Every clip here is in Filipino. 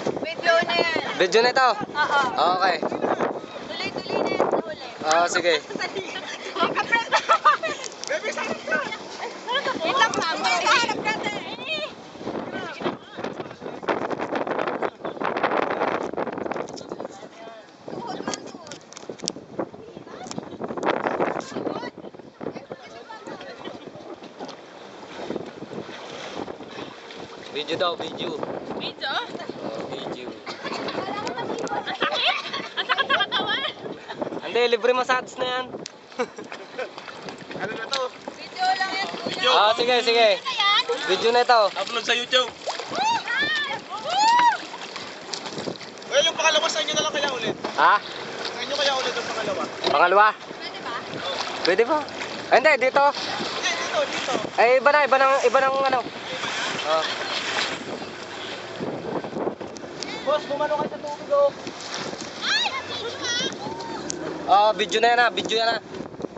Video na yan. Video na ito? Oo. Okay. Tuloy-tuloy na yan. Huli. Oo, sige. Baby, sarap ka. Wait lang, tama. Sarap ka. Video daw, video. Video? Video. Ang sakit? Ang sakit sa katawan? Hindi, libre massage na yan. Ano na to? Video lang yan, kuya. Ah, sige, sige. Video na ito. Upload sa YouTube. Well, yung pangalawa sa inyo na lang kaya ulit. Ha? Sa inyo kaya ulit ang pangalawa. Pangalawa? Pwede ba? Pwede ba? Ay, hindi, dito. Hindi, dito. Ay, iba ng ano. Oh. Boss, bumano kayo sa tubig, oh. Ay, video ka. Oh, video na yan, ha. Video yan, ha.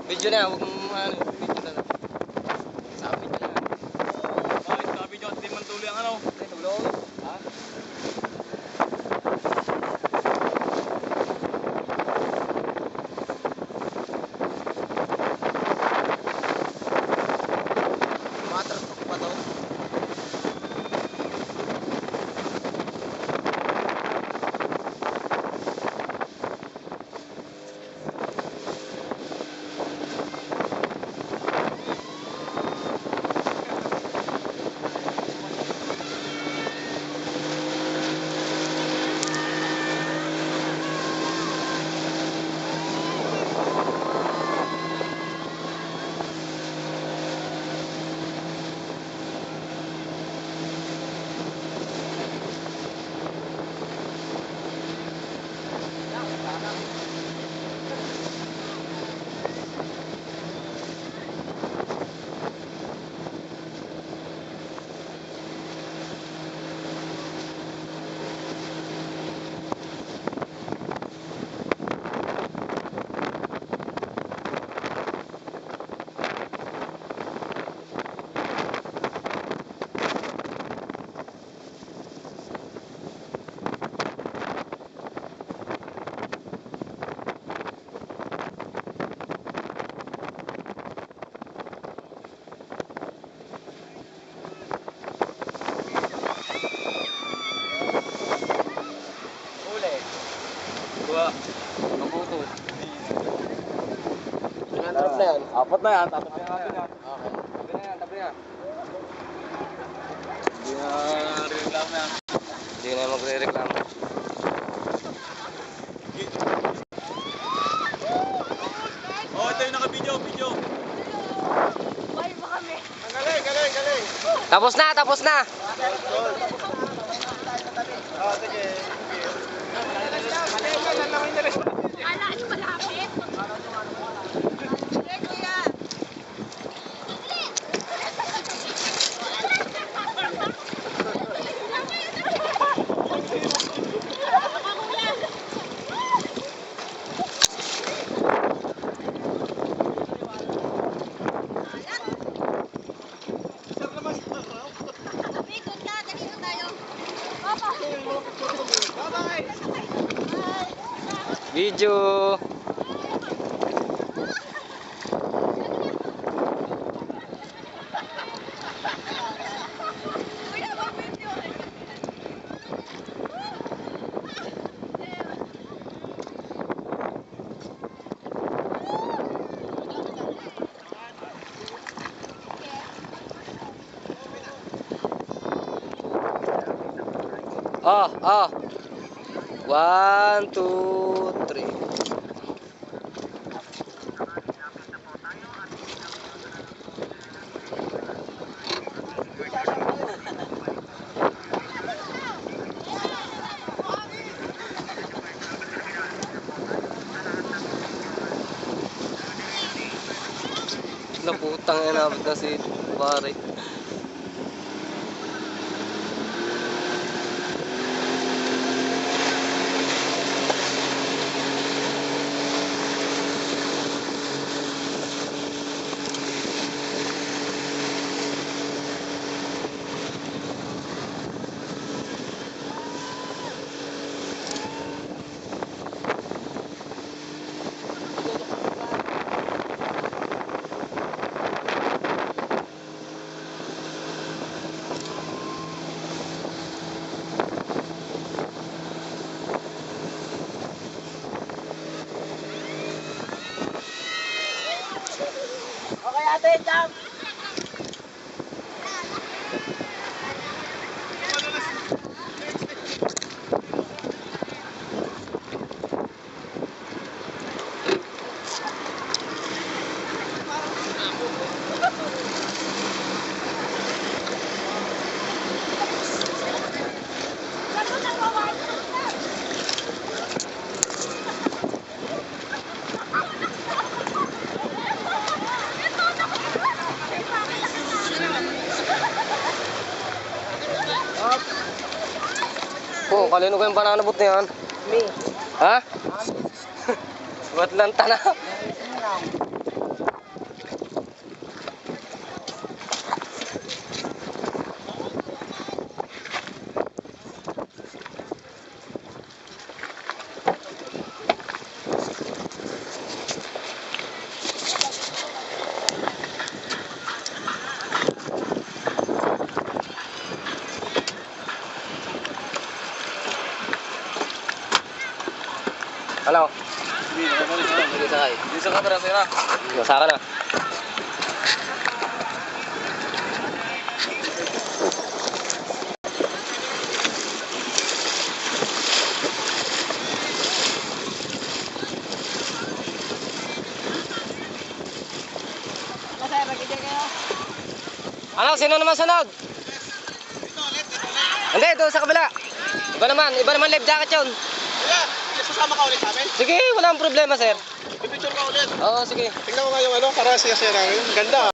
Video na yan. Huwag mong ano, video na. Sabi niya na. Ay, sabi nyo at di man tuloy ang ano. Ay, tulong. Ha? Matratok pa to. Dua. Mabuto. Ilan trip na yan? Apat na yan. Tabi na natin yan. Okay. Tabi na yan, tabi na. Hindi na reklamo yan. Hindi na magre-reklamo. Oh, ito yung naka-video. Bye ba kami? Ang galing. Tapos na, tapos na. Oh, sige. Kala, ano malapit? Sige, kuya. Ikot na, dali na tayo. Papa. Bye-bye. Video. Kuya, mag-video. Oh. 1, 2, 3. Naputang ina na si pare. Oh, kalino ko yung pananabot na yan? Me. Ha? Ba't lang tana? Ano? Sige, sakay. Bisa ka tara, sira. Nasara na. Masaya, magiging kayo. Ano? Sino naman sunod? Hindi, doon sa kabila. Iba naman life jacket yun. Kuya, sasama ka ulit sa amin? Sige, walang problema, sir. Pipicture ka ulit. Oo, sige. Tingnan mo nga yung ano, para siya namin. Ganda.